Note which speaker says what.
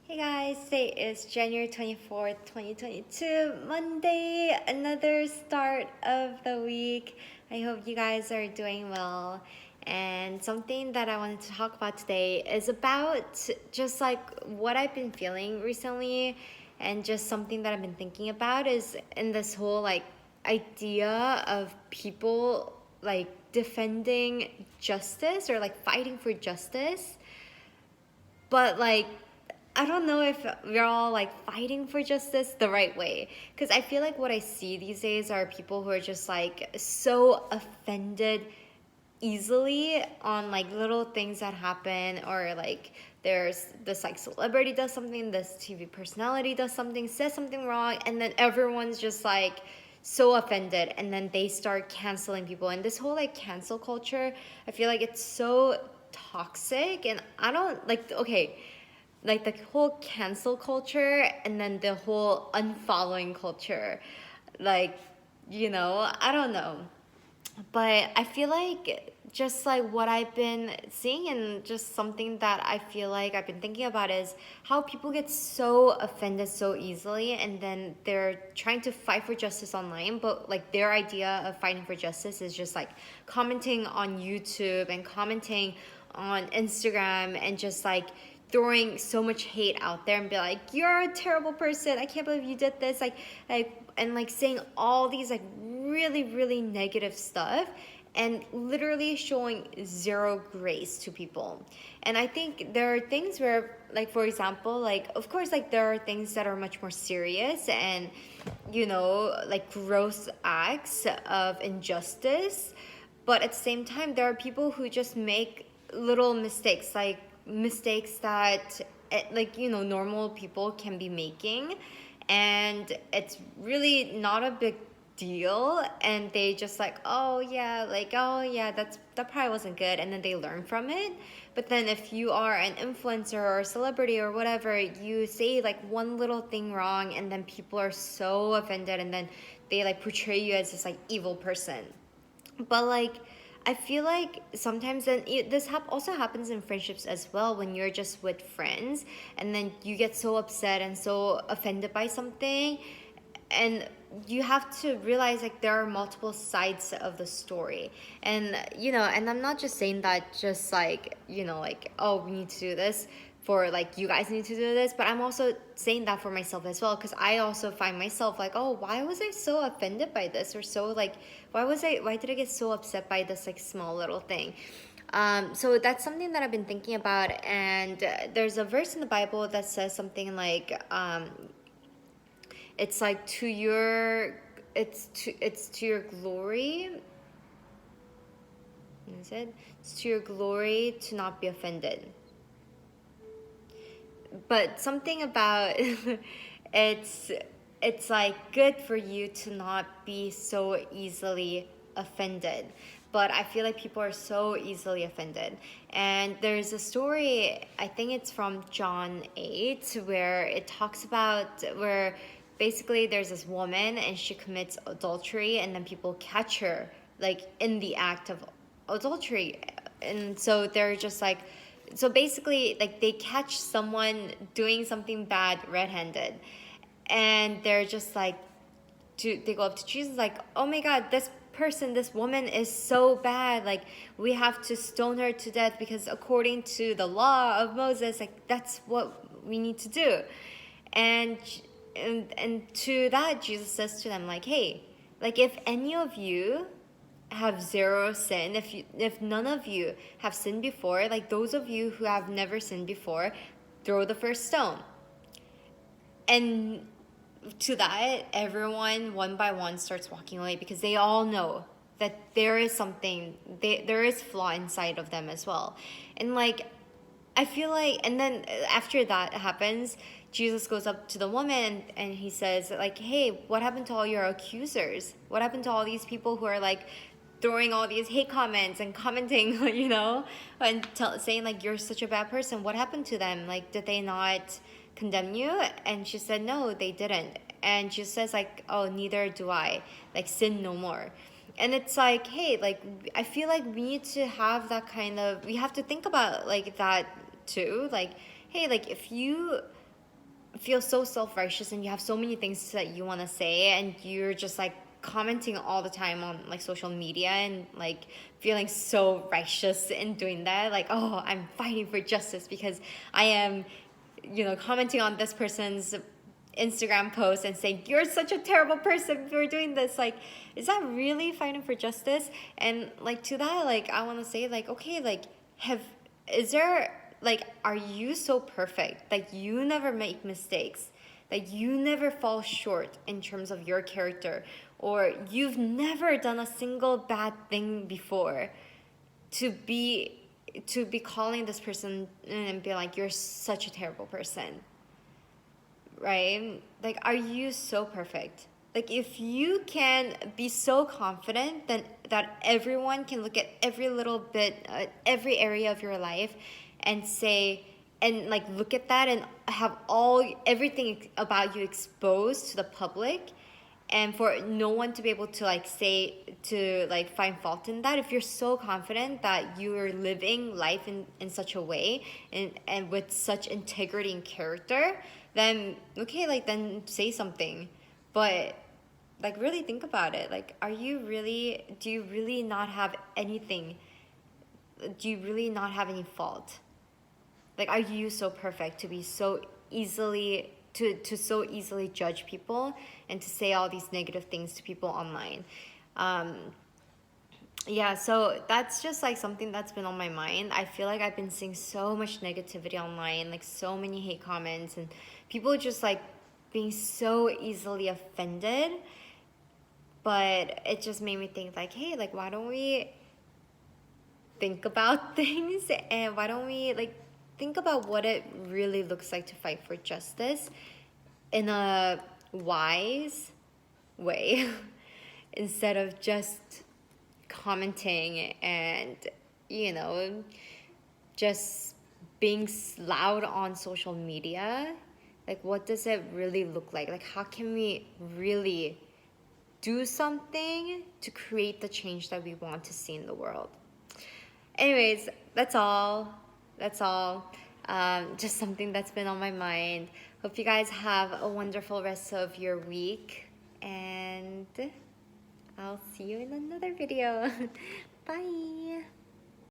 Speaker 1: Hey guys, today is January 24th, 2022, Monday, another start of the week. I hope you guys are doing well. And something that I wanted to talk about today is about just like what I've been feeling recently, and just something that I've been thinking about is in this whole like idea of people like defending justice or like fighting for justice, but like I don't know if we're all like fighting for justice the right way. Because I feel like what I see these days are people who are just like so offended easily on like little things that happen, or like there's this like celebrity does something, this TV personality does something, says something wrong, and then everyone's just like so offended, and then they start canceling people. And this whole like cancel culture, I feel like it's so toxic, and I don't like, okay, like the whole cancel culture and then the whole unfollowing culture, like, I don't know, but I feel like just like what I've been seeing, and just something that I feel like I've been thinking about, is how people get so offended so easily, and then they're trying to fight for justice online, but like their idea of fighting for justice is just like commenting on YouTube and commenting on Instagram, and just like throwing so much hate out there and be like, you're a terrible person, I can't believe you did this, and like saying all these like really really negative stuff, and literally showing zero grace to people. And I think there are things where, like, for example, like, of course, like there are things that are much more serious and, like gross acts of injustice, but at the same time there are people who just make little mistakes, like mistakes that like, normal people can be making, and it's really not a big deal, and they just like, oh yeah, like, oh yeah, that probably wasn't good, and then they learn from it. But then if you are an influencer or a celebrity or whatever, you say like one little thing wrong, and then people are so offended, and then they like portray you as this like evil person. But like, I feel like sometimes then also happens in friendships as well, when you're just with friends, and then you get so upset and so offended by something, and you have to realize like there are multiple sides of the story. And and I'm not just saying that just like, like, oh, we need to do this, for like you guys need to do this, but I'm also saying that for myself as well, because I also find myself like, oh, why was I so offended by this, or so like, why did I get so upset by this like small little thing. So that's something that I've been thinking about. And there's a verse in the Bible that says something like, it's like it's to your glory. Is it? It's to your glory to not be offended. But something about it's it's like good for you to not be so easily offended. But I feel like people are so easily offended. And there's a story, I think it's from John 8, where it talks about where basically there's this woman and she commits adultery, and then people catch her like in the act of adultery. And so they're just like, so basically like they catch someone doing something bad red-handed, and they're just like, they go up to Jesus like, oh my god, this woman is so bad, like we have to stone her to death, because according to the law of Moses, like that's what we need to do. And and to that, Jesus says to them like, hey, like if any of you have zero sin, if none of you have sinned before, like those of you who have never sinned before, throw the first stone. And to that, everyone one by one starts walking away, because they all know that there is something, there is flaw inside of them as well. And like, I feel like, and then after that happens, Jesus goes up to the woman, and he says like, hey, what happened to all your accusers? What happened to all these people who are like throwing all these hate comments and commenting, and saying like you're such a bad person? What happened to them? Like, did they not condemn you? And she said, no, they didn't. And she says like, oh, neither do I. Like, sin no more. And it's like, hey, like I feel like we need to have that kind of, we have to think about like that too. Like, hey, like if you feel so self-righteous and you have so many things that you want to say, and you're just like commenting all the time on like social media and like feeling so righteous in doing that, like, oh, I'm fighting for justice because I am, commenting on this person's Instagram post and saying you're such a terrible person for doing this. Like, is that really fighting for justice? And like, to that, like, I want to say, like, okay, like, is there, like, are you so perfect, like, you never make mistakes, like, you never fall short in terms of your character, or you've never done a single bad thing before, to be calling this person and be like, you're such a terrible person, right? Like, are you so perfect? Like, if you can be so confident then that everyone can look at every little bit, every area of your life, and say, and like look at that and have everything about you exposed to the public, and for no one to be able to like say, to like find fault in that, if you're so confident that you're living life in such a way, and with such integrity and character, then okay, like, then say something. But like, really think about it. Like, do you really not have anything, do you really not have any fault? Like, are you so perfect to be so easily, to so easily judge people and to say all these negative things to people online? Yeah, so that's just like something that's been on my mind. I feel like I've been seeing so much negativity online, like so many hate comments, and people just like being so easily offended. But it just made me think, like, hey, like, why don't we think about things, and why don't we like think about what it really looks like to fight for justice in a wise way instead of just commenting and, just being loud on social media. Like, what does it really look like? Like, how can we really do something to create the change that we want to see in the world? Anyways, that's all. Just something that's been on my mind. Hope you guys have a wonderful rest of your week, and I'll see you in another video. Bye.